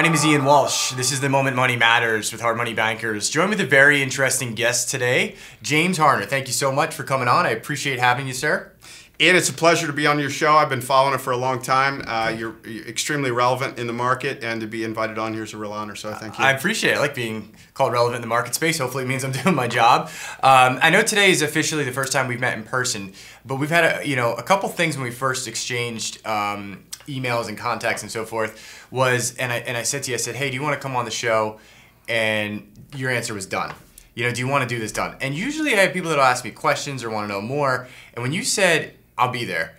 name is Ian Walsh. This is The Moment Money Matters with Hard Money Bankers. Joined with a very interesting guest today, James Harner. Thank you so much for coming on. I appreciate having you, sir. Ian, it's a pleasure to be on your show. I've been following it for a long time. You're extremely relevant in the market, and to be invited on here is a real honor, so thank you. I appreciate it. I like being called relevant in the market space. Hopefully it means I'm doing my job. I know today is officially the first time we've met in person, but we've had a couple things when we first exchanged emails and contacts and so forth and I said to you, I said, hey, do you want to come on the show? And your answer was done. Do you want to do this done? And usually I have people that will ask me questions or want to know more. And when you said, I'll be there,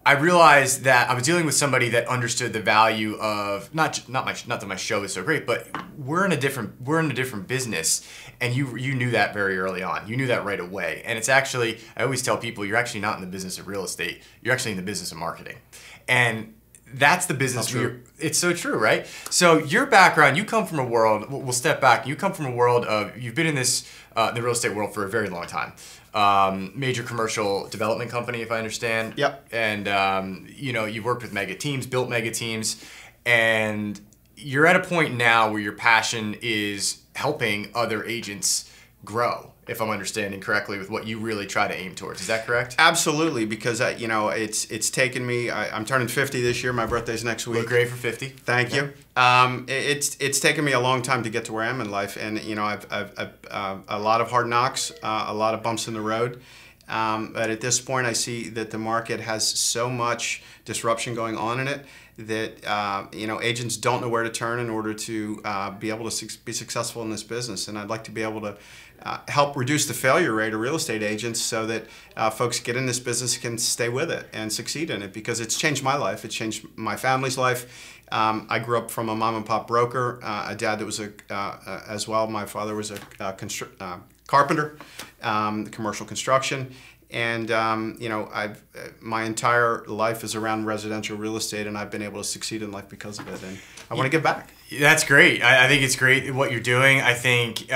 I realized that I was dealing with somebody that understood the value of not that my show is so great, but we're in a different business, and you knew that very early on. You knew that right away. And it's actually, I always tell people, you're actually not in the business of real estate. You're actually in the business of marketing. And that's the business. It's so true, right? So your background, you come from a world, we'll step back, you come from a world of, you've been in this, the real estate world for a very long time. Major commercial development company, if I understand. Yep. And, you've worked with mega teams, built mega teams, and you're at a point now where your passion is helping other agents grow, if I'm understanding correctly, with what you really try to aim towards. Is that correct? Absolutely, because it's taken me. I'm turning 50 this year. My birthday's next week. Look great for 50. Thank you. It's taken me a long time to get to where I am in life, and I've a lot of hard knocks, a lot of bumps in the road. But at this point, I see that the market has so much disruption going on in it that agents don't know where to turn in order to be able to be successful in this business. And I'd like to be able to help reduce the failure rate of real estate agents so that folks get in this business, can stay with it and succeed in it, because it's changed my life. It's changed my family's life. I grew up from a mom and pop broker, a dad that was as well. My father was a carpenter, commercial construction. And my entire life is around residential real estate, and I've been able to succeed in life because of it. And I want to give back. That's great. I think it's great what you're doing. I think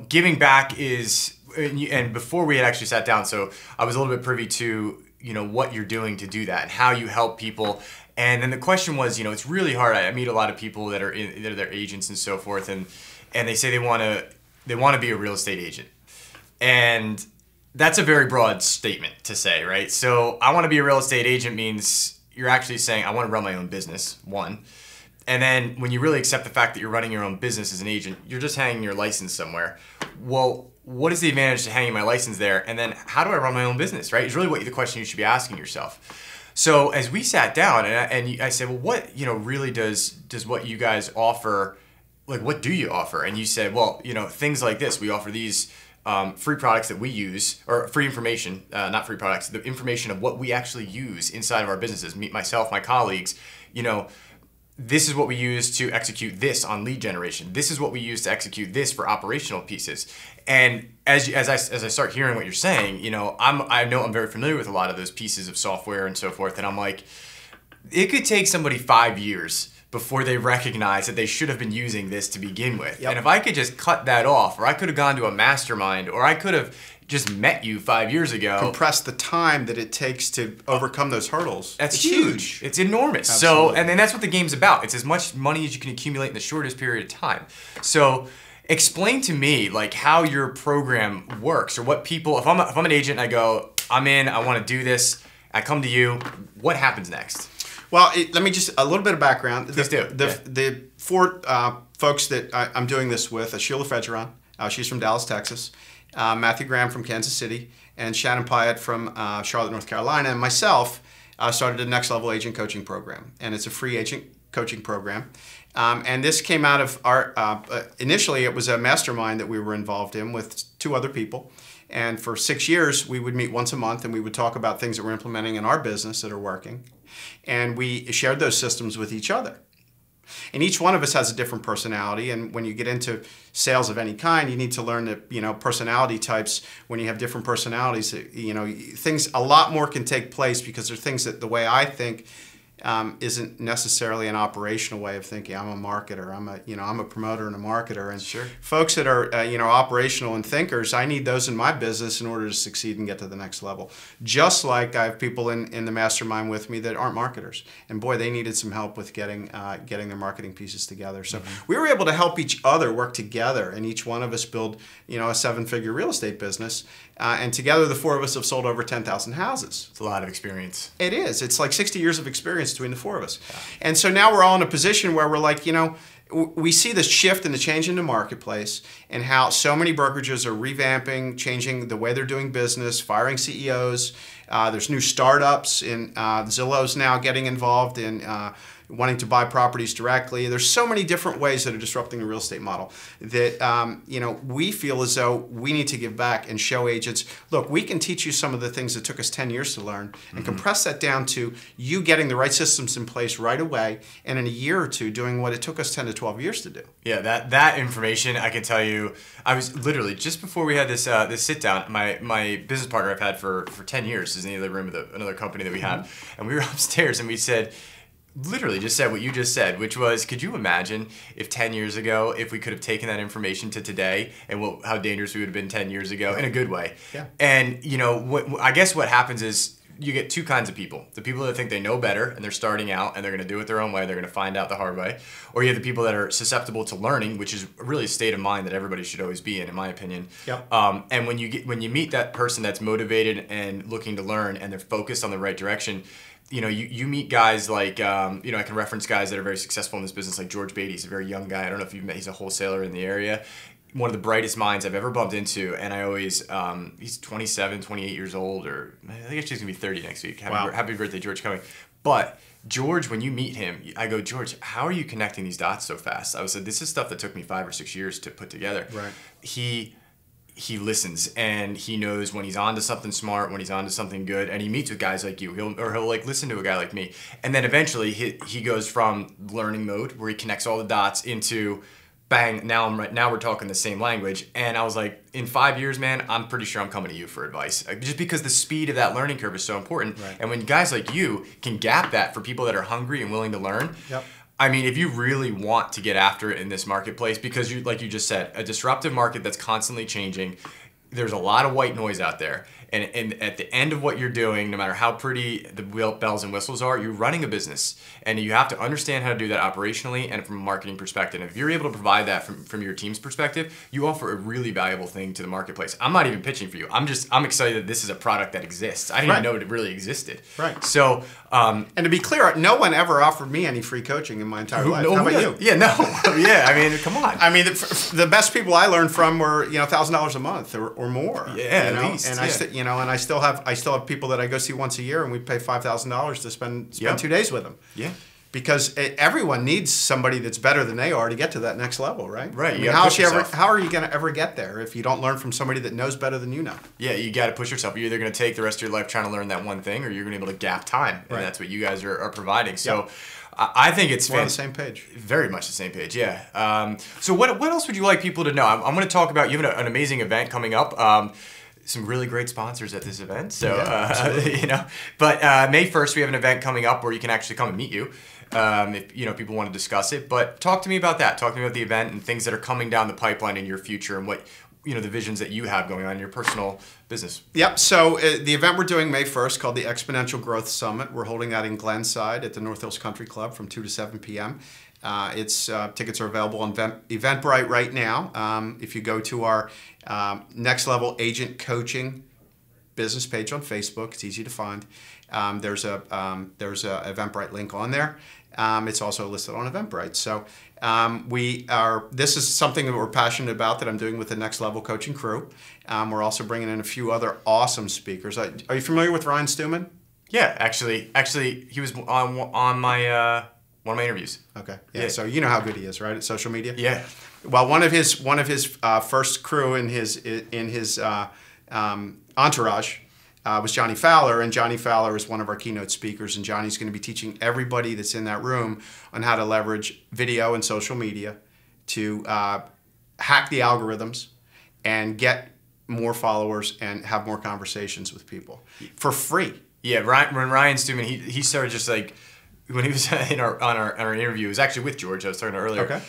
giving back is, and before we had actually sat down, so I was a little bit privy to what you're doing to do that and how you help people. And then the question was, it's really hard. I meet a lot of people that are they're agents and so forth, and they say they want to be a real estate agent, and that's a very broad statement to say, right? So I want to be a real estate agent means you're actually saying, I want to run my own business, one. And then when you really accept the fact that you're running your own business as an agent, you're just hanging your license somewhere. Well, what is the advantage to hanging my license there? And then how do I run my own business, right? Is really the question you should be asking yourself. So as we sat down and I said, well, what really does what you guys offer, like what do you offer? And you said, well, things like this. We offer these free products that we use, or free information, not free products, the information of what we actually use inside of our businesses, myself, my colleagues, this is what we use to execute this on lead generation. This is what we use to execute this for operational pieces. And as I start hearing what you're saying, I know I'm very familiar with a lot of those pieces of software and so forth, and I'm like, it could take somebody 5 years before they recognize that they should have been using this to begin with. Yep. And if I could just cut that off, or I could have gone to a mastermind, or I could have just met you 5 years ago. Compress the time that it takes to overcome those hurdles. It's huge. It's enormous. Absolutely. So, and then that's what the game's about. It's as much money as you can accumulate in the shortest period of time. So explain to me like how your program works, or what people, if I'm an agent and I go, I'm in, I want to do this, I come to you, what happens next? Well, let me just, a little bit of background. Please do. The four folks that I'm doing this with, Sheila Fedgeron, she's from Dallas, Texas, Matthew Graham from Kansas City, and Shannon Pyatt from Charlotte, North Carolina, and myself started a Next Level Agent Coaching Program. And it's a free agent coaching program. And this came out of our, initially it was a mastermind that we were involved in with 2 other people. And for 6 years, we would meet once a month, and we would talk about things that we're implementing in our business that are working. And we shared those systems with each other. And each one of us has a different personality, and when you get into sales of any kind, you need to learn that, personality types, when you have different personalities, things, a lot more can take place, because there are things that the way I think isn't necessarily an operational way of thinking. I'm a marketer. I'm a promoter and a marketer. And sure. Folks that are operational and thinkers, I need those in my business in order to succeed and get to the next level. Just like I have people in the mastermind with me that aren't marketers, and boy, they needed some help with getting their marketing pieces together. So we were able to help each other work together, and each one of us build a 7-figure real estate business. And together, the 4 of us have sold over 10,000 houses. It's a lot of experience. It is. It's like 60 years of experience between the 4 of us. Yeah. And so now we're all in a position where we're like, we see this shift and the change in the marketplace and how so many brokerages are revamping, changing the way they're doing business, firing CEOs. There's new startups, and Zillow's now getting involved in wanting to buy properties directly. There's so many different ways that are disrupting the real estate model that we feel as though we need to give back and show agents, look, we can teach you some of the things that took us 10 years to learn and compress that down to you getting the right systems in place right away, and in a year or two doing what it took us 10 to 12 years to do. Yeah, that information, I can tell you, I was literally, just before we had this sit down, my business partner I've had for 10 years is in the other room of another company that we have, and we were upstairs and we said, literally just said what you just said, which was, could you imagine if 10 years ago, if we could have taken that information to today and how dangerous we would have been 10 years ago in a good way? Yeah. And, I guess what happens is you get two kinds of people. The people that think they know better and they're starting out and they're going to do it their own way. They're going to find out the hard way. Or you have the people that are susceptible to learning, which is really a state of mind that everybody should always be in my opinion. Yep. And when you meet that person that's motivated and looking to learn and they're focused on the right direction, you meet guys like, I can reference guys that are very successful in this business, like George Beatty. He's a very young guy. I don't know if you've met, he's a wholesaler in the area. One of the brightest minds I've ever bumped into. And I always, he's 27, 28 years old, or I think actually he's going to be 30 next week. Happy birthday, George, coming. But George, when you meet him, I go, George, how are you connecting these dots so fast? I said, this is stuff that took me 5 or 6 years to put together. Right. He listens and he knows when he's on to something smart, when he's on to something good, and he meets with guys like you. He'll like listen to a guy like me, and then eventually he goes from learning mode where he connects all the dots into bang. Now we're talking the same language, and I was like, in 5 years, man, I'm pretty sure I'm coming to you for advice, just because the speed of that learning curve is so important. Right. And when guys like you can gap that for people that are hungry and willing to learn. Yep. I mean, if you really want to get after it in this marketplace, because like you just said, a disruptive market that's constantly changing, there's a lot of white noise out there. And at the end of what you're doing, no matter how pretty the bells and whistles are, you're running a business. And you have to understand how to do that operationally and from a marketing perspective. And if you're able to provide that from your team's perspective, you offer a really valuable thing to the marketplace. I'm not even pitching for you. I'm excited that this is a product that exists. I didn't even know it really existed. Right. So, and to be clear, no one ever offered me any free coaching in my entire life. How about you? Yeah, no. Yeah, I mean, come on. I mean, the best people I learned from were $1,000 a month or more. Yeah, at least. And I still have people that I go see once a year, and we pay $5,000 to spend 2 days with them. Yeah. Because everyone needs somebody that's better than they are to get to that next level, right? Right. I mean, how are you going to ever get there if you don't learn from somebody that knows better than you know? Yeah, you got to push yourself. You're either going to take the rest of your life trying to learn that one thing, or you're going to be able to gap time, and that's what you guys are providing. So, I think it's we're on the same page. Very much the same page. Yeah. So what else would you like people to know? I'm going to talk about, you have an amazing event coming up. Some really great sponsors at this event. So, but May 1st, we have an event coming up where you can actually come and meet you. If people want to discuss it, but talk to me about that. Talk to me about the event and things that are coming down the pipeline in your future, and what the visions that you have going on in your personal business. Yep. So the event we're doing May 1st, called the Exponential Growth Summit. We're holding that in Glenside at the North Hills Country Club from 2 to 7 p.m. Tickets are available on Eventbrite right now. If you go to our Next Level Agent Coaching business page on Facebook, it's easy to find. There's a Eventbrite link on there. It's also listed on Eventbrite. So this is something that we're passionate about, that I'm doing with the Next Level Coaching crew. We're also bringing in a few other awesome speakers. Are you familiar with Ryan Stewman? Yeah, actually, he was on my one of my interviews. Okay. Yeah. So you know how good he is, right, at social media? Yeah. Well, one of his first crew in his entourage was Johnny Fowler, and Johnny Fowler is one of our keynote speakers, and Johnny's going to be teaching everybody that's in that room on how to leverage video and social media to hack the algorithms and get more followers and have more conversations with people for free. Yeah, when Ryan Stewman, he started just like when he was in on our interview, it was actually with George. I was talking to earlier. Okay.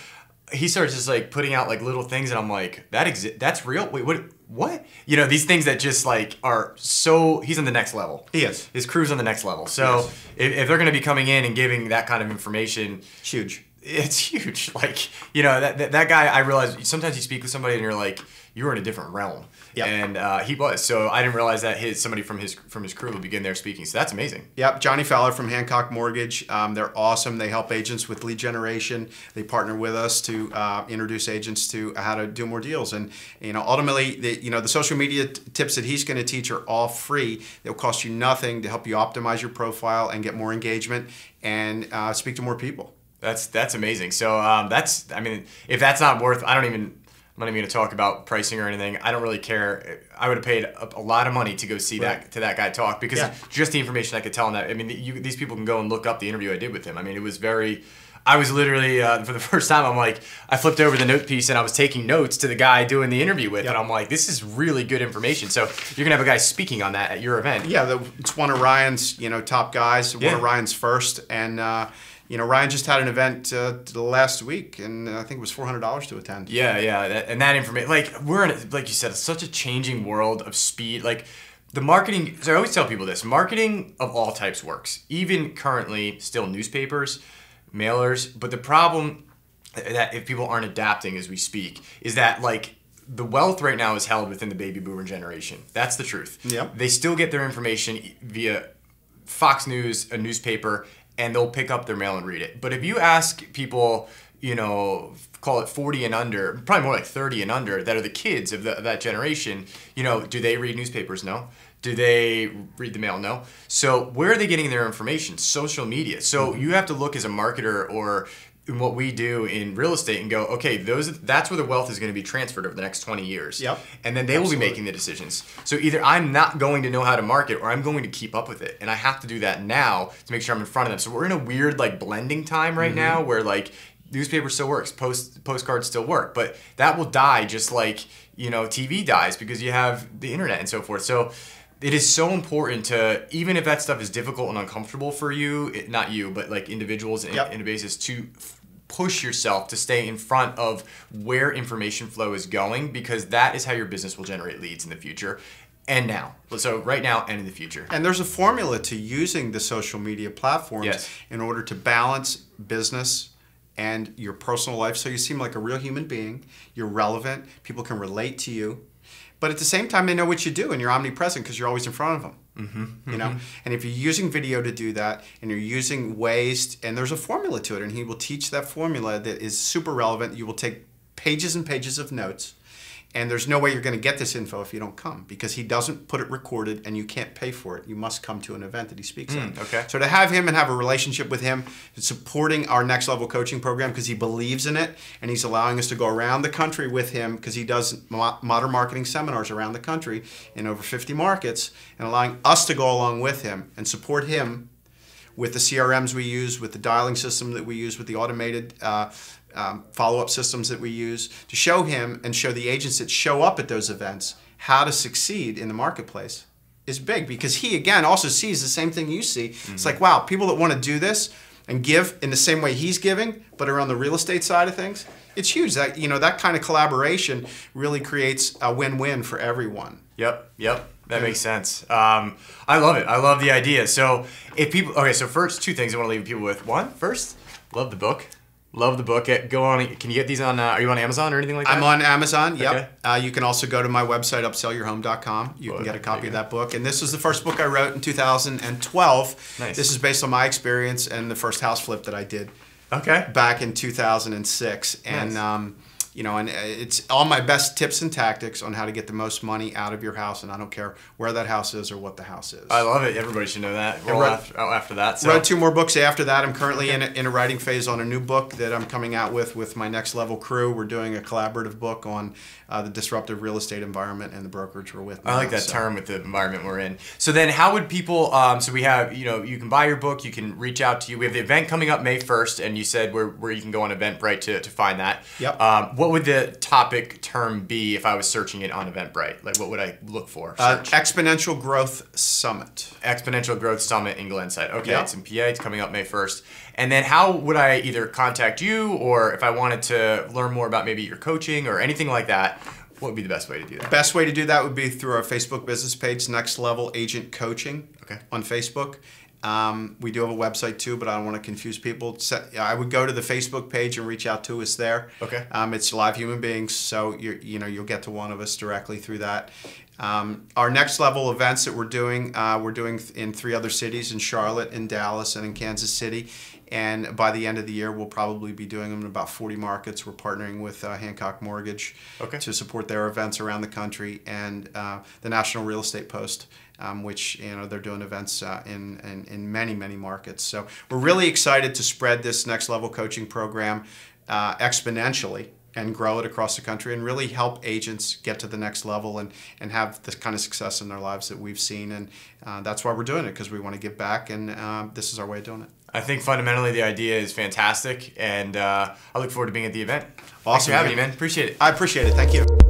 He starts just like putting out like little things, and I'm like, that's real. Wait, what? You know, these things that just like are so. He's on the next level. He is. His crew's on the next level. So Yes. if they're going to be coming in and giving that kind of information, It's huge. it's huge. Like, you know, that guy, I realize sometimes you speak with somebody and you're like, you're in a different realm. Yep. And he was. So I didn't realize that somebody from his crew would begin there speaking. So that's amazing. Yep, Johnny Fowler from Hancock Mortgage. They're awesome. They help agents with lead generation. They partner with us to introduce agents to how to do more deals. And ultimately, the social media tips that he's going to teach are all free. They'll cost you nothing to help you optimize your profile and get more engagement and speak to more people. That's amazing. So I mean, if that's not worth, I'm not even going to talk about pricing or anything. I don't really care. I would have paid a lot of money to go see that guy talk, because just the information I could tell him that. I mean, these people can go and look up the interview I did with him. I mean, it was very. I was literally for the first time. I'm like, I flipped over the note piece and I was taking notes to the guy doing the interview with, and I'm like, this is really good information. So you're gonna have a guy speaking on that at your event. Yeah, it's one of Ryan's top guys. One of Ryan's first, and Ryan just had an event last week, and I think it was $400 to attend. Yeah, that information. Like, we're in, like you said, it's such a changing world of speed. Like, the marketing. So I always tell people this: marketing of all types works. Even currently, still newspapers, mailers. But the problem that if people aren't adapting as we speak is that like the wealth right now is held within the baby boomer generation. That's the truth. Yep. They still get their information via Fox News, a newspaper, and they'll pick up their mail and read it. But if you ask people, call it 40 and under, probably more like 30 and under, that are the kids of that generation, do they read newspapers? No. Do they read the mail? No. So where are they getting their information? Social media. So you have to look as a marketer or in what we do in real estate and go, okay, that's where the wealth is going to be transferred over the next 20 years. Yep. And then they will be making the decisions. So either I'm not going to know how to market or I'm going to keep up with it. And I have to do that now to make sure I'm in front of them. So we're in a weird like blending time right now where like newspaper still works, postcards still work, but that will die just like, TV dies because you have the internet and so forth. So it is so important to, even if that stuff is difficult and uncomfortable for you, not you, but like individuals in a basis, to push yourself to stay in front of where information flow is going, because that is how your business will generate leads in the future and now. So right now and in the future. And there's a formula to using the social media platforms in order to balance business and your personal life so you seem like a real human being, you're relevant, people can relate to you. But at the same time, they know what you do, and you're omnipresent because you're always in front of them. And if you're using video to do that, and you're using ways, and there's a formula to it, and he will teach that formula that is super relevant. You will take pages and pages of notes, and there's no way you're going to get this info if you don't come, because he doesn't put it recorded, and you can't pay for it. You must come to an event that he speaks at. Okay. So to have him and have a relationship with him, supporting our next level coaching program because he believes in it, and he's allowing us to go around the country with him because he does modern marketing seminars around the country in over 50 markets, and allowing us to go along with him and support him with the CRMs we use, with the dialing system that we use, with the automated follow-up systems that we use, to show him and show the agents that show up at those events how to succeed in the marketplace is big, because he, again, also sees the same thing you see. It's like, wow, people that want to do this and give in the same way he's giving, but are on the real estate side of things, it's huge. That, that kind of collaboration really creates a win-win for everyone. Yep. That makes sense. I love it. I love the idea. So so first, two things I want to leave people with. One, first, love the book. Love the book. Go on. Can you get these on? Are you on Amazon or anything like that? I'm on Amazon. Yep. Okay. You can also go to my website, upsellyourhome.com. You can get a copy of that book. And this was the first book I wrote in 2012. Nice. This is based on my experience and the first house flip that I did. Okay. Back in 2006, and Nice. And it's all my best tips and tactics on how to get the most money out of your house, and I don't care where that house is or what the house is. I love it. Everybody should know that. We're all after that. So. Wrote 2 more books after that. I'm currently in a writing phase on a new book that I'm coming out with my next level crew. We're doing a collaborative book on the disruptive real estate environment and the brokerage we're with. I like that term with the environment we're in. So then how would people, so we have, you can buy your book, you can reach out to you. We have the event coming up May 1st, and you said where you can go on Eventbrite to find that. Yep. What would the topic term be if I was searching it on Eventbrite? Like, what would I look for? Search. Exponential Growth Summit. Exponential Growth Summit in Glenside. Okay, Yep. it's in PA. It's coming up May 1st. And then how would I either contact you, or if I wanted to learn more about maybe your coaching or anything like that, what would be the best way to do that? Best way to do that would be through our Facebook business page, Next Level Agent Coaching. Okay. On Facebook. We do have a website too, but I don't want to confuse people. I would go to the Facebook page and reach out to us there. Okay. It's live human beings, so you'll get to one of us directly through that. Our next level events that we're doing in 3 other cities, in Charlotte, in Dallas, and in Kansas City. And by the end of the year, we'll probably be doing them in about 40 markets. We're partnering with Hancock Mortgage to support their events around the country, and the National Real Estate Post, which they're doing events in many markets. So we're really excited to spread this next level coaching program exponentially and grow it across the country and really help agents get to the next level and have the kind of success in their lives that we've seen. And that's why we're doing it, because we want to give back, and this is our way of doing it. I think fundamentally the idea is fantastic, and I look forward to being at the event. Awesome. Thanks for having me, man. Appreciate it. I appreciate it. Thank you.